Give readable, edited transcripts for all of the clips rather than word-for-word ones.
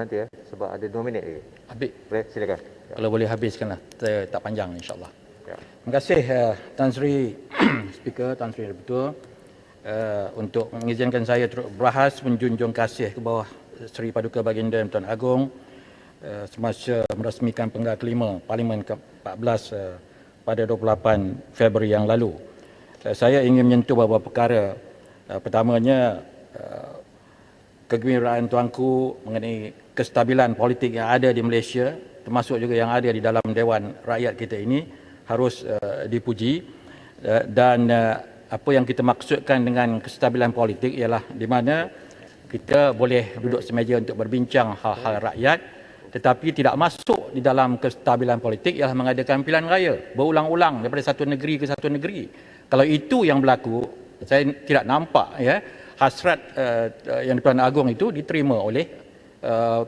nanti ya, sebab ada 2 minit lagi. Habis. Boleh, silakan. Kalau boleh habiskanlah, saya tak panjang insyaAllah. Ya. Terima kasih Tan Sri Speaker, Tan Sri Betul untuk mengizinkan saya berbahas menjunjung kasih ke bawah Seri Paduka Baginda Tuan Agong semasa merasmikan penggal kelima Parlimen ke-14 pada 28 Februari yang lalu. Saya ingin menyentuh beberapa perkara. Pertamanya, kegembiraan tuanku mengenai kestabilan politik yang ada di Malaysia, termasuk juga yang ada di dalam Dewan Rakyat kita ini, harus dipuji. Dan apa yang kita maksudkan dengan kestabilan politik ialah di mana kita boleh duduk semeja untuk berbincang hal-hal rakyat, tetapi tidak masuk di dalam kestabilan politik ialah mengadakan pilihan raya berulang-ulang daripada satu negeri ke satu negeri. Kalau itu yang berlaku, saya tidak nampak hasrat yang Tuan Agong itu diterima oleh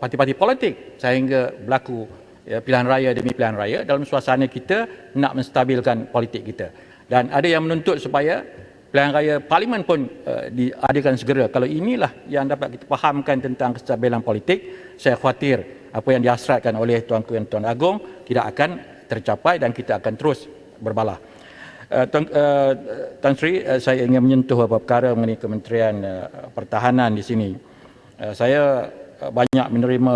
parti-parti politik sehingga berlaku pilihan raya demi pilihan raya dalam suasana kita nak menstabilkan politik kita. Dan ada yang menuntut supaya pilihan raya parlimen pun diadakan segera. Kalau inilah yang dapat kita fahamkan tentang kestabilan politik, saya khawatir apa yang dihasratkan oleh Tuanku dan Tuan Agong tidak akan tercapai dan kita akan terus berbalah. Tan Sri, saya ingin menyentuh beberapa perkara mengenai Kementerian Pertahanan di sini. Saya banyak menerima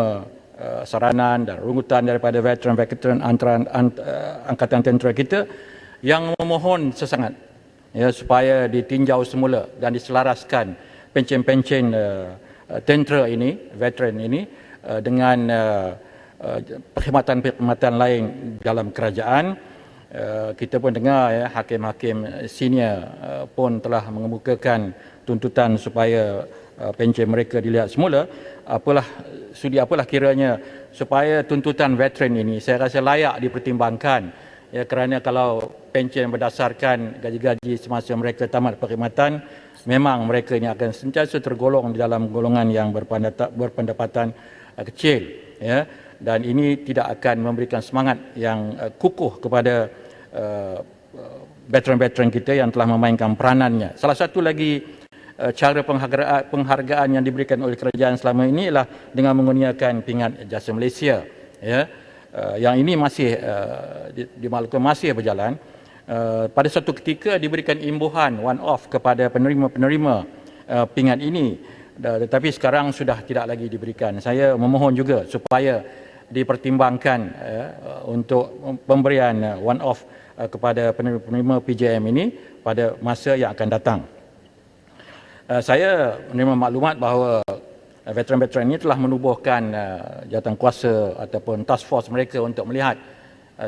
saranan dan rungutan daripada veteran-veteran Angkatan Tentera kita yang memohon sesangat supaya ditinjau semula dan diselaraskan pencen-pencen tentera ini, veteran ini dengan perkhidmatan-perkhidmatan lain dalam kerajaan. Kita pun dengar hakim-hakim senior pun telah mengemukakan tuntutan supaya pencen mereka dilihat semula. Apalah kiranya supaya tuntutan veteran ini saya rasa layak dipertimbangkan, kerana kalau pencen berdasarkan gaji-gaji semasa mereka tamat perkhidmatan, memang mereka ini akan sentiasa tergolong di dalam golongan yang berpendapatan kecil, dan ini tidak akan memberikan semangat yang kukuh kepada veteran-veteran kita yang telah memainkan peranannya. Salah satu lagi cara penghargaan yang diberikan oleh kerajaan selama ini ialah dengan menggunakan pingat jasa Malaysia, yang ini masih dimaklumkan masih berjalan. Pada suatu ketika diberikan imbuhan one-off kepada penerima-penerima pingat ini, tetapi sekarang sudah tidak lagi diberikan. Saya memohon juga supaya dipertimbangkan untuk pemberian one-off kepada penerima PJM ini pada masa yang akan datang. Saya menerima maklumat bahawa veteran-veteran ini telah menubuhkan jawatankuasa ataupun task force mereka untuk melihat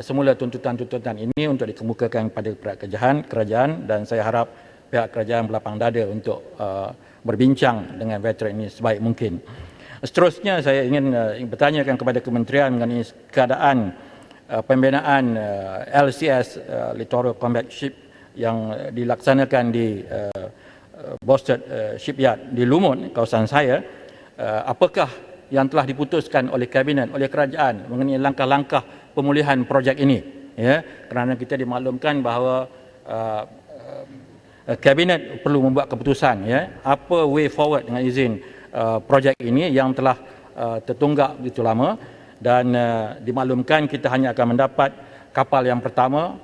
semula tuntutan-tuntutan ini untuk dikemukakan pada pihak kerajaan, dan saya harap pihak kerajaan berlapang dada untuk berbincang dengan veteran ini sebaik mungkin. Seterusnya saya ingin bertanyakan kepada kementerian mengenai keadaan pembinaan LCS Littoral Combat Ship yang dilaksanakan di Bostad Shipyard di Lumut, kawasan saya. Apakah yang telah diputuskan oleh kabinet, oleh kerajaan mengenai langkah-langkah pemulihan projek ini, kerana kita dimaklumkan bahawa kabinet perlu membuat keputusan apa way forward dengan izin projek ini yang telah tertunggak begitu lama, dan dimaklumkan kita hanya akan mendapat kapal yang pertama,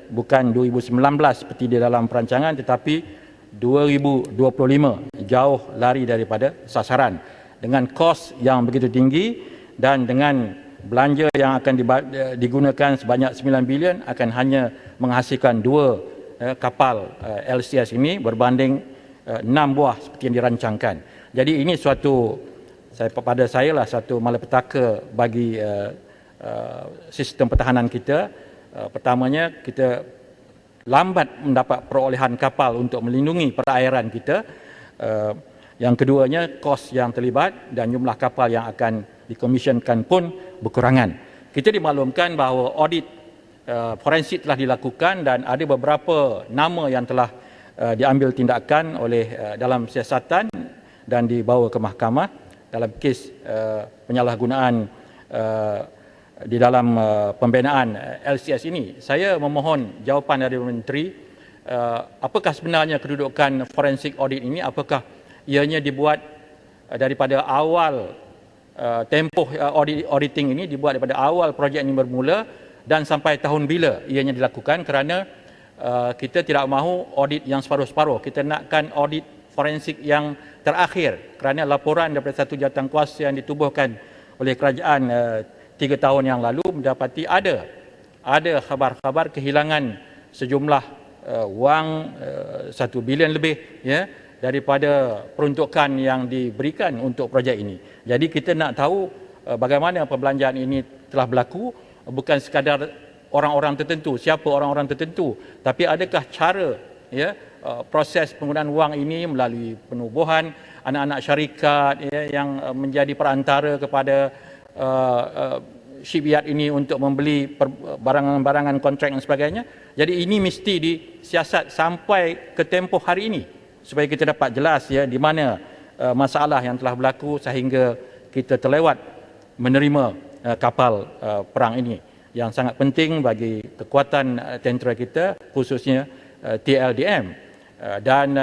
bukan 2019 seperti di dalam perancangan, tetapi 2025, jauh lari daripada sasaran dengan kos yang begitu tinggi, dan dengan belanja yang akan digunakan sebanyak 9 bilion akan hanya menghasilkan 2 kapal LCS ini berbanding 6 buah seperti yang dirancangkan. Jadi ini pada saya lah satu malapetaka bagi sistem pertahanan kita. Pertamanya, kita lambat mendapat perolehan kapal untuk melindungi perairan kita. Yang keduanya, kos yang terlibat dan jumlah kapal yang akan dikomisionkan pun berkurangan. Kita dimaklumkan bahawa audit forensik telah dilakukan dan ada beberapa nama yang telah diambil tindakan oleh dalam siasatan dan dibawa ke mahkamah dalam kes penyalahgunaan di dalam pembinaan LCS ini. Saya memohon jawapan dari Menteri, apakah sebenarnya kedudukan forensik audit ini, apakah ianya dibuat daripada awal tempoh auditing ini dibuat daripada awal projek ini bermula dan sampai tahun bila ianya dilakukan, kerana kita tidak mahu audit yang separuh-separuh. Kita nakkan audit forensik yang terakhir, kerana laporan daripada satu jawatankuasa yang ditubuhkan oleh kerajaan 3 tahun yang lalu mendapati ada khabar-khabar kehilangan sejumlah wang 1 bilion lebih, ya, daripada peruntukan yang diberikan untuk projek ini. Jadi kita nak tahu bagaimana perbelanjaan ini telah berlaku, bukan sekadar orang-orang tertentu, siapa orang-orang tertentu, tapi adakah cara, ya, proses penggunaan wang ini melalui penubuhan anak-anak syarikat, ya, yang menjadi perantara kepada shipyard ini untuk membeli barangan-barangan kontrak dan sebagainya. Jadi ini mesti disiasat sampai ke tempoh hari ini supaya kita dapat jelas, ya, di mana masalah yang telah berlaku sehingga kita terlewat menerima kapal perang ini yang sangat penting bagi kekuatan tentera kita, khususnya TLDM. Dan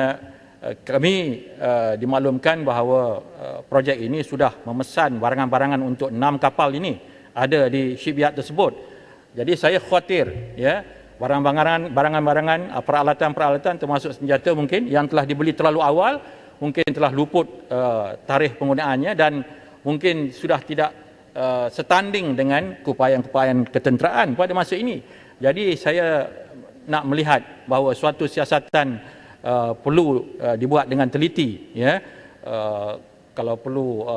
kami dimaklumkan bahawa projek ini sudah memesan barangan-barangan untuk 6 kapal ini ada di shipyard tersebut. Jadi saya khawatir, ya, barangan-barangan, peralatan-peralatan termasuk senjata mungkin yang telah dibeli terlalu awal, mungkin telah luput tarikh penggunaannya dan mungkin sudah tidak setanding dengan keupayaan-keupayaan ketenteraan pada masa ini. Jadi saya nak melihat bahawa suatu siasatan perlu dibuat dengan teliti, ya. Kalau perlu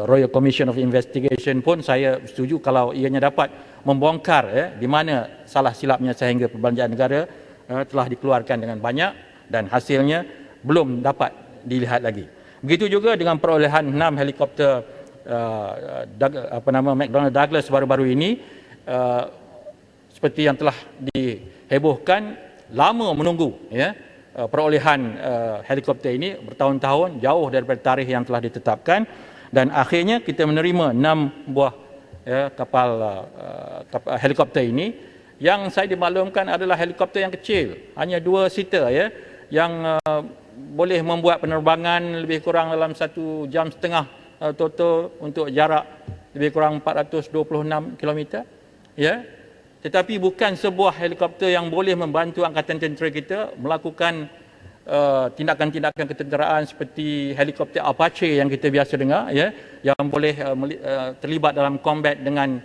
Royal Commission of Investigation pun saya setuju kalau ianya dapat membongkar, ya, di mana salah silapnya sehingga perbelanjaan negara telah dikeluarkan dengan banyak dan hasilnya belum dapat dilihat lagi. Begitu juga dengan perolehan 6 helikopter McDonnell Douglas baru-baru ini, seperti yang telah dihebohkan, lama menunggu, ya, perolehan helikopter ini bertahun-tahun, jauh daripada tarikh yang telah ditetapkan, dan akhirnya kita menerima 6 buah, ya, kapal helikopter ini yang saya dimaklumkan adalah helikopter yang kecil, hanya 2 seater, ya, yang boleh membuat penerbangan lebih kurang dalam 1,5 jam total untuk jarak lebih kurang 426 km, ya. Tetapi bukan sebuah helikopter yang boleh membantu Angkatan Tentera kita melakukan tindakan-tindakan ketenteraan seperti helikopter Apache yang kita biasa dengar, ya, yang boleh terlibat dalam combat dengan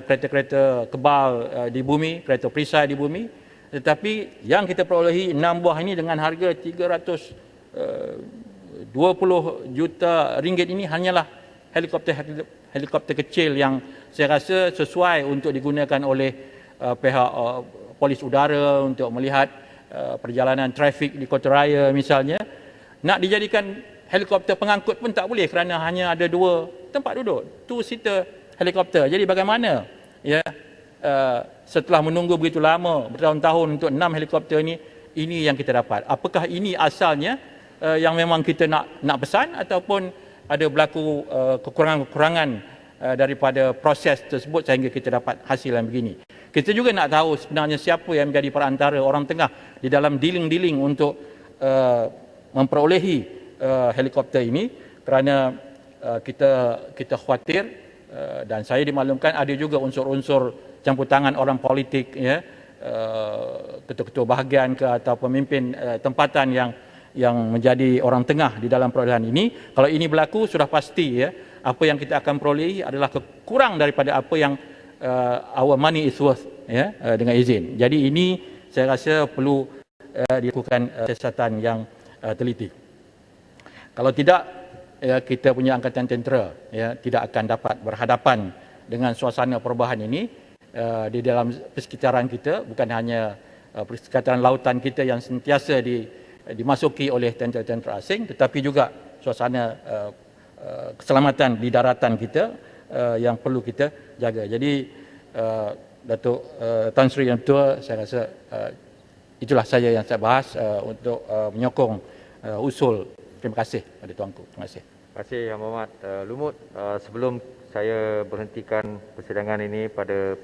kereta-kereta kebal di bumi, kereta perisai di bumi. Tetapi yang kita perolehi 6 buah ini dengan harga 320 juta ringgit ini hanyalah helikopter kecil yang saya rasa sesuai untuk digunakan oleh pihak polis udara untuk melihat perjalanan trafik di kota raya misalnya. Nak dijadikan helikopter pengangkut pun tak boleh kerana hanya ada 2 tempat duduk, 2-seater helikopter. Jadi bagaimana, ya, setelah menunggu begitu lama, bertahun-tahun untuk 6 helikopter ini yang kita dapat. Apakah ini asalnya yang memang kita nak pesan ataupun ada berlaku kekurangan-kekurangan daripada proses tersebut sehingga kita dapat hasil yang begini. Kita juga nak tahu sebenarnya siapa yang menjadi perantara orang tengah di dalam dealing-dealing untuk memperolehi helikopter ini, kerana kita khawatir dan saya dimaklumkan ada juga unsur-unsur campur tangan orang politik, ya, ketua-ketua bahagian ke atau pemimpin tempatan yang menjadi orang tengah di dalam perolehan ini. Kalau ini berlaku, sudah pasti, ya, apa yang kita akan perolehi adalah kurang daripada apa yang our money is worth, ya, dengan izin. Jadi ini saya rasa perlu dilakukan siasatan yang teliti. Kalau tidak, ya, kita punya Angkatan Tentera, ya, tidak akan dapat berhadapan dengan suasana perubahan ini di dalam persekitaran kita, bukan hanya persekitaran lautan kita yang sentiasa dimasuki oleh tentera-tentera asing, tetapi juga suasana keselamatan di daratan kita yang perlu kita jaga. Jadi Datuk Tan Sri Yang Tua, saya rasa itulah saja yang saya bahas untuk menyokong usul. Terima kasih pada Tuanku. Terima kasih. Terima kasih Yang Berhormat Lumut. Sebelum saya berhentikan persidangan ini pada